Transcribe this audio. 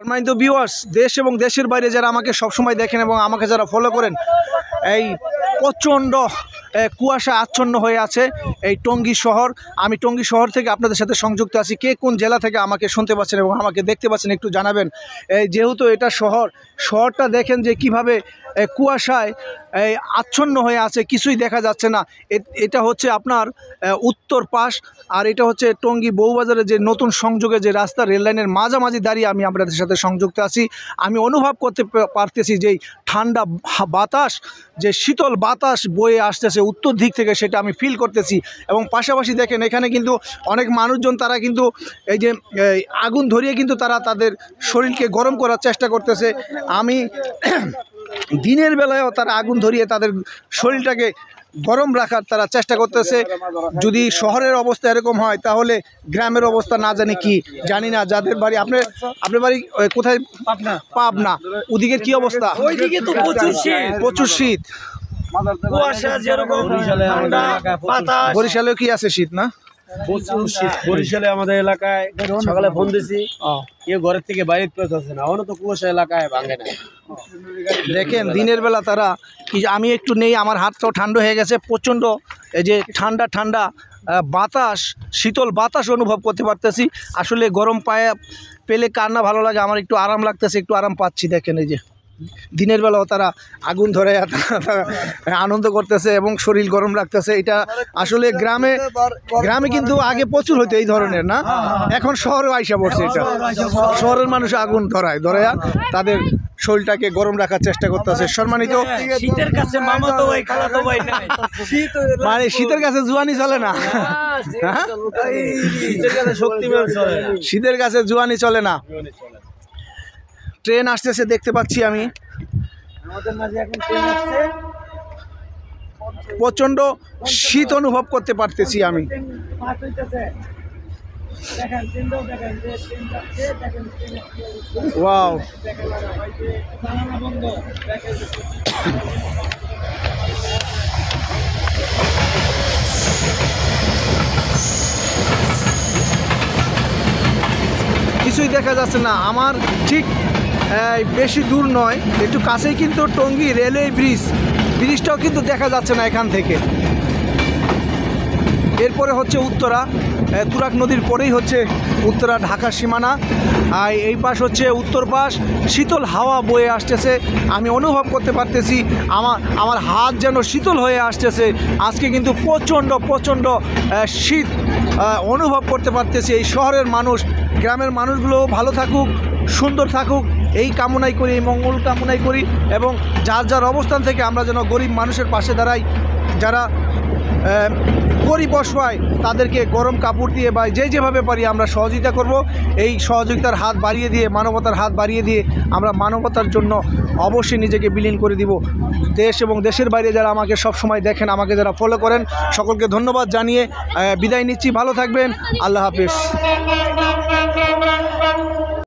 সম্মানিত ভিউয়ার্স, দেশ এবং দেশের বাইরে যারা আমাকে সবসময় দেখেন এবং আমাকে যারা ফলো করেন, এই প্রচণ্ড কুয়াশা আচ্ছন্ন হয়ে আছে এই টঙ্গী শহর। আমি টঙ্গী শহর থেকে আপনাদের সাথে সংযুক্ত আছি। কে কোন জেলা থেকে আমাকে শুনতে পাচ্ছেন এবং আমাকে দেখতে পাচ্ছেন একটু জানাবেন। যেহেতু এটা শহরটা দেখেন যে কিভাবে কুয়াশায় আচ্ছন্ন হয়ে আছে, কিছুই দেখা যাচ্ছে না। এটা হচ্ছে আপনার উত্তর পাশ, আর এটা হচ্ছে টঙ্গী বউবাজারের যে নতুন সংযোগে যে রাস্তা, রেললাইনের মাঝামাঝি দাঁড়িয়ে আমি আপনাদের সাথে সংযুক্ত আছি। আমি অনুভব করতে পারতেছি যে ঠান্ডা বাতাস, যে শীতল বাতাস বয়ে আসতেছে উত্তর দিক থেকে, সেটা আমি ফিল করতেছি। এবং পাশাপাশি দেখেন এখানে কিন্তু অনেক মানুষজন, তারা কিন্তু এই যে আগুন ধরিয়ে কিন্তু তারা তাদের শরীরকে গরম করার চেষ্টা করতেছে। আমি দিনের বেলায়ও তারা আগুন ধরিয়ে তাদের শরীরটাকে গরম রাখার তারা চেষ্টা করতেছে। যদি শহরের অবস্থা এরকম হয় তাহলে গ্রামের অবস্থা না জানি কি, জানি না। যাদের বাড়ি আপনার বাড়ি কোথায়? পাবনা। ওদিকের কি অবস্থা? ওইদিকে তো প্রচুর শীত, কুয়াশা, যেরকম বরিশালেও কি আছে শীত? না, প্রচুর শীত। বরিশালে আমাদের এলাকায় সকালে ফোন দিছি, কেউ ঘরের থেকে বাইরে পেতেছে না, এখনো তো কুয়াশা এলাকায় ভাঙে না। দেখেন দিনের বেলা তারা কি, আমি একটু নেই, আমার হাতটাও ঠান্ডা হয়ে গেছে। প্রচণ্ড এই যে ঠান্ডা বাতাস, শীতল বাতাস অনুভব করতে পারতেছি। আসলে গরম পায়ে পেলে কার না ভালো লাগে, আমার একটু আরাম লাগতেছে, একটু আরাম পাচ্ছি। দেখেন এই যে দিনের বেলাও তারা আগুন ধরে আনন্দ করতেছে এবং শরীর গরম রাখতেছে। এটা আসলে গ্রামে কিন্তু আগে প্রচুর হতো এই ধরনের, না? এখন শহরে আইসা পড়ছে। এটা শহরের মানুষ আগুন ধরায় তাদের শরীরটাকে গরম রাখার চেষ্টা করতেছে। সম্মানিত, শীতের কাছে মামাতো ভাই, খালাতো ভাই নাই, মানে শীতের কাছে জুয়ানি চলে না, শীতের কাছে শক্তিমান চলে না, শীতের কাছে জুয়ানি চলে না। ট্রেন আসতেছে দেখতে পাচ্ছি আমি, প্রচণ্ড শীত অনুভব করতে পারতেছি আমি। ওয়াও, কিছুই দেখা যাচ্ছে না। আমার ঠিক বেশি দূর নয়, একটু কাছেই কিন্তু টঙ্গী রেলওয়ে ব্রিজটাও কিন্তু দেখা যাচ্ছে না এখান থেকে। এরপরে হচ্ছে উত্তরা, তুরাগ নদীর পরেই হচ্ছে উত্তরা ঢাকার সীমানা। আর এই পাশ হচ্ছে উত্তর পাশ। শীতল হাওয়া বয়ে আসতেছে, আমি অনুভব করতে পারতেছি। আমার হাত যেন শীতল হয়ে আসতেছে। আজকে কিন্তু প্রচণ্ড শীত অনুভব করতে পারতেছি। এই শহরের মানুষ, গ্রামের মানুষগুলো ভালো থাকুক, সুন্দর থাকুক, এই কামনাই করি, এই মঙ্গল কামনাই করি। এবং যার অবস্থান থেকে আমরা যেন গরিব মানুষের পাশে দাঁড়াই, যারা গরিব অসহায় তাদেরকে গরম কাপড় দিয়ে বা যেভাবে পারি আমরা সহযোগিতা করব। এই সহযোগিতার হাত বাড়িয়ে দিয়ে, মানবতার হাত বাড়িয়ে দিয়ে আমরা মানবতার জন্য অবশ্যই নিজেকে বিলীন করে দিব। দেশ এবং দেশের বাইরে যারা আমাকে সব সময় দেখেন, আমাকে যারা ফলো করেন, সকলকে ধন্যবাদ জানিয়ে বিদায় নিচ্ছি। ভালো থাকবেন, আল্লাহ হাফেজ।